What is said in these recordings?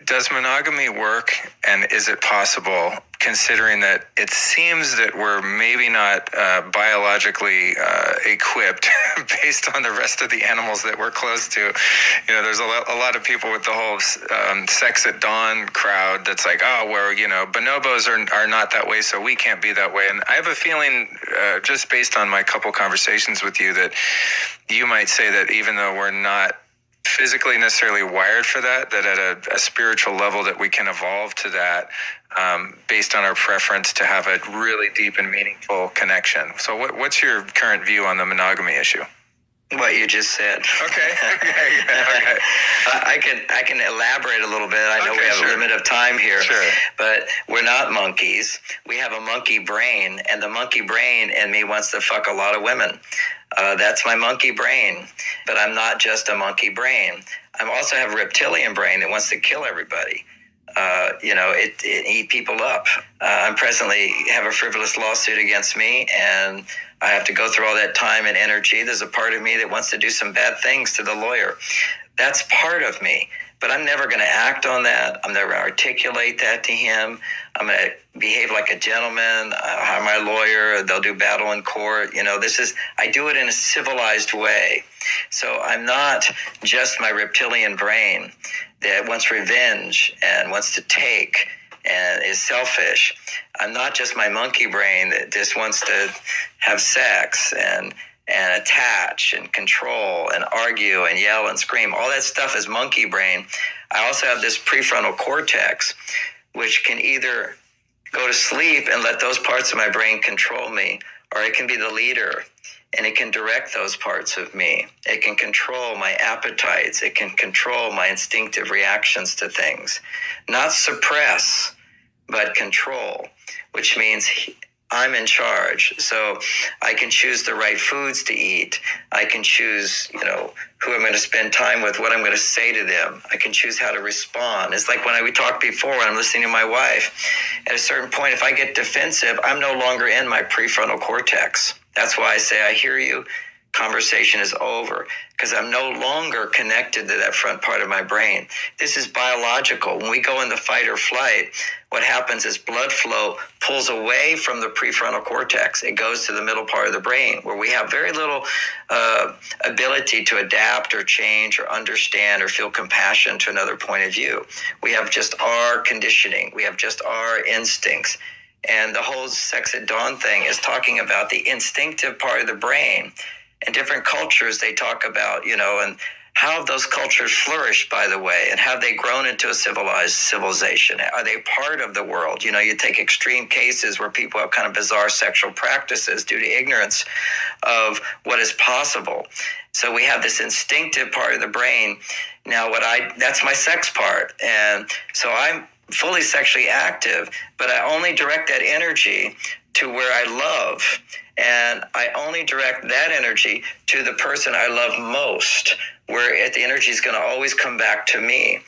Does monogamy work, and is it possible, considering that it seems that we're maybe not biologically equipped based on the rest of the animals that we're close to? You know, there's a lot of people with the whole sex at dawn crowd that's like, oh, well, you know, bonobos are not that way, so we can't be that way. And I have a feeling, just based on my couple conversations with you, that you might say that even though we're not physically necessarily wired for that at a spiritual level, that we can evolve to that, based on our preference to have a really deep and meaningful connection. So what's your current view on the monogamy issue? What you just said. Okay. I can elaborate a little bit. I know we have a limit of time here. Sure. But we're not monkeys. We have a monkey brain, and the monkey brain in me wants to fuck a lot of women. That's my monkey brain. But I'm not just a monkey brain. I also have a reptilian brain that wants to kill everybody. It eat people up. I'm presently have a frivolous lawsuit against me, and I have to go through all that time and energy. There's a part of me that wants to do some bad things to the lawyer. That's part of me, but I'm never going to act on that. I'm never going to articulate that to him. I'm going to behave like a gentleman. I'll hire my lawyer. They'll do battle in court. I do it in a civilized way. So I'm not just my reptilian brain that wants revenge and wants to take and is selfish. I'm not just my monkey brain that just wants to have sex and attach and control and argue and yell and scream. All that stuff is monkey brain. I also have this prefrontal cortex, which can either go to sleep and let those parts of my brain control me, or it can be the leader and it can direct those parts of me. It can control my appetites. It can control my instinctive reactions to things. Not suppress, but control, which means I'm in charge. So I can choose the right foods to eat. I can choose, who I'm going to spend time with, what I'm going to say to them. I can choose how to respond. It's like we talked before, when I'm listening to my wife. At a certain point, if I get defensive, I'm no longer in my prefrontal cortex. That's why I say, I hear you. Conversation is over, because I'm no longer connected to that front part of my brain. This is biological. When we go into fight or flight, what happens is blood flow pulls away from the prefrontal cortex. It goes to the middle part of the brain, where we have very little ability to adapt or change or understand or feel compassion to another point of view. We have just our conditioning. We have just our instincts. And the whole sex at dawn thing is talking about the instinctive part of the brain. In different cultures, they talk about, and how have those cultures flourished, by the way, and have they grown into a civilization? Are they part of the world? You take extreme cases where people have kind of bizarre sexual practices due to ignorance of what is possible. So we have this instinctive part of the brain. Now, that's my sex part. And so I'm fully sexually active, but I only direct that energy to where I love. And I only direct that energy to the person I love most, where the energy is going to always come back to me.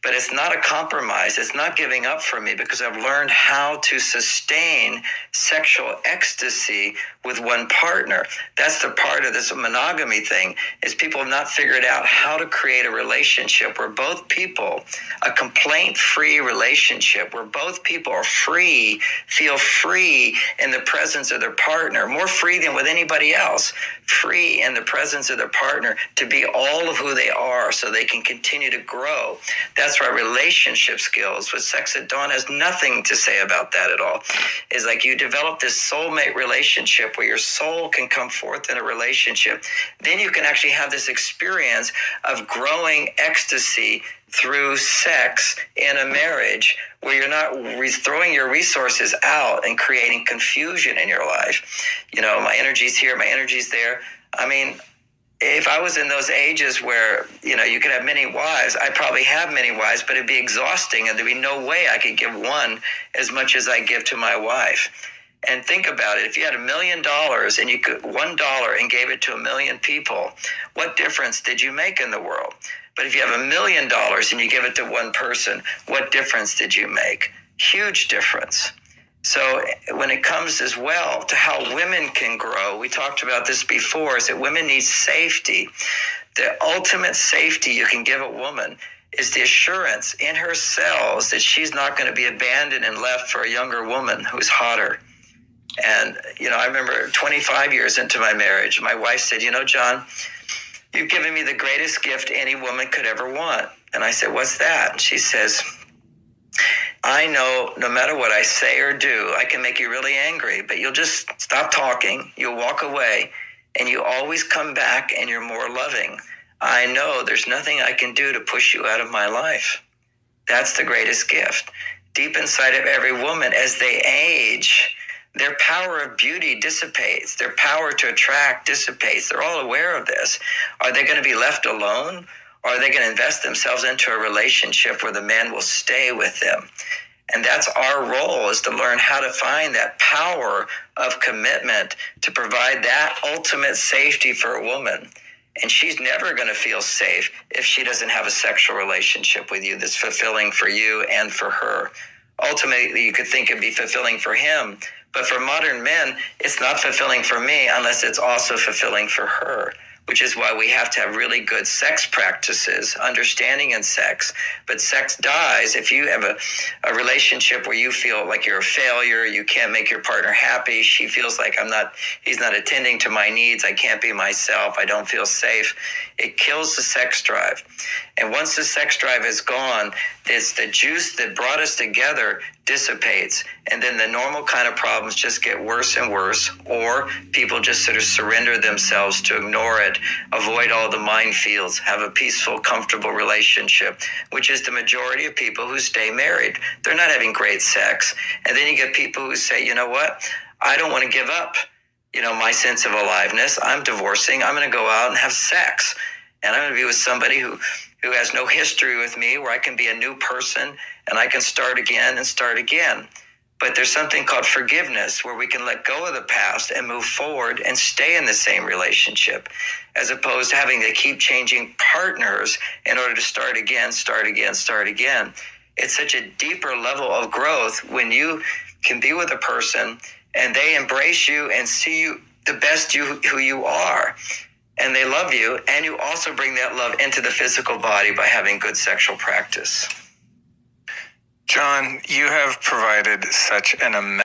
But it's not a compromise. It's not giving up for me, because I've learned how to sustain sexual ecstasy with one partner. That's the part of this monogamy thing, is people have not figured out how to create a relationship where both people, a complaint-free relationship where both people are free, feel free in the presence of their partner, more free than with anybody else, free in the presence of their partner to be all of who they are so they can continue to grow. That's why relationship skills with sex at dawn has nothing to say about that at all. It's like you develop this soulmate relationship where your soul can come forth in a relationship. Then you can actually have this experience of growing ecstasy through sex in a marriage, where you're not throwing your resources out and creating confusion in your life. My energy's here, my energy's there. I mean, if I was in those ages where, you could have many wives, I'd probably have many wives, but it'd be exhausting, and there'd be no way I could give one as much as I give to my wife. And think about it. If you had $1 million and you could $1 and gave it to 1 million people, what difference did you make in the world? But if you have $1 million and you give it to one person, what difference did you make? Huge difference. So when it comes as well to how women can grow, we talked about this before, is that women need safety. The ultimate safety you can give a woman is the assurance in her cells that she's not going to be abandoned and left for a younger woman who's hotter. And, I remember 25 years into my marriage, my wife said, John, you've given me the greatest gift any woman could ever want. And I said, what's that? And she says, I know no matter what I say or do, I can make you really angry, but you'll just stop talking, you'll walk away, and you always come back and you're more loving. I know there's nothing I can do to push you out of my life. That's the greatest gift. Deep inside of every woman, as they age, their power of beauty dissipates. Their power to attract dissipates. They're all aware of this. Are they going to be left alone? Or are they going to invest themselves into a relationship where the man will stay with them? And that's our role, is to learn how to find that power of commitment to provide that ultimate safety for a woman. And she's never going to feel safe if she doesn't have a sexual relationship with you that's fulfilling for you and for her. Ultimately, you could think it'd be fulfilling for him. But for modern men, it's not fulfilling for me unless it's also fulfilling for her, which is why we have to have really good sex practices, understanding in sex. But sex dies if you have a relationship where you feel like you're a failure, you can't make your partner happy, she feels like he's not attending to my needs, I can't be myself, I don't feel safe. It kills the sex drive. And once the sex drive is gone, it's the juice that brought us together dissipates, and then the normal kind of problems just get worse and worse, or people just sort of surrender themselves to ignore it, avoid all the minefields, have a peaceful, comfortable relationship, which is the majority of people who stay married. They're not having great sex. And then you get people who say, you know what, I don't want to give up, my sense of aliveness. I'm divorcing. I'm going to go out and have sex. And I'm going to be with somebody who has no history with me, where I can be a new person and I can start again and start again. But there's something called forgiveness, where we can let go of the past and move forward and stay in the same relationship, as opposed to having to keep changing partners in order to start again, start again, start again. It's such a deeper level of growth when you can be with a person and they embrace you and see you the best who you are. And they love you, and you also bring that love into the physical body by having good sexual practice. John, you have provided such an immense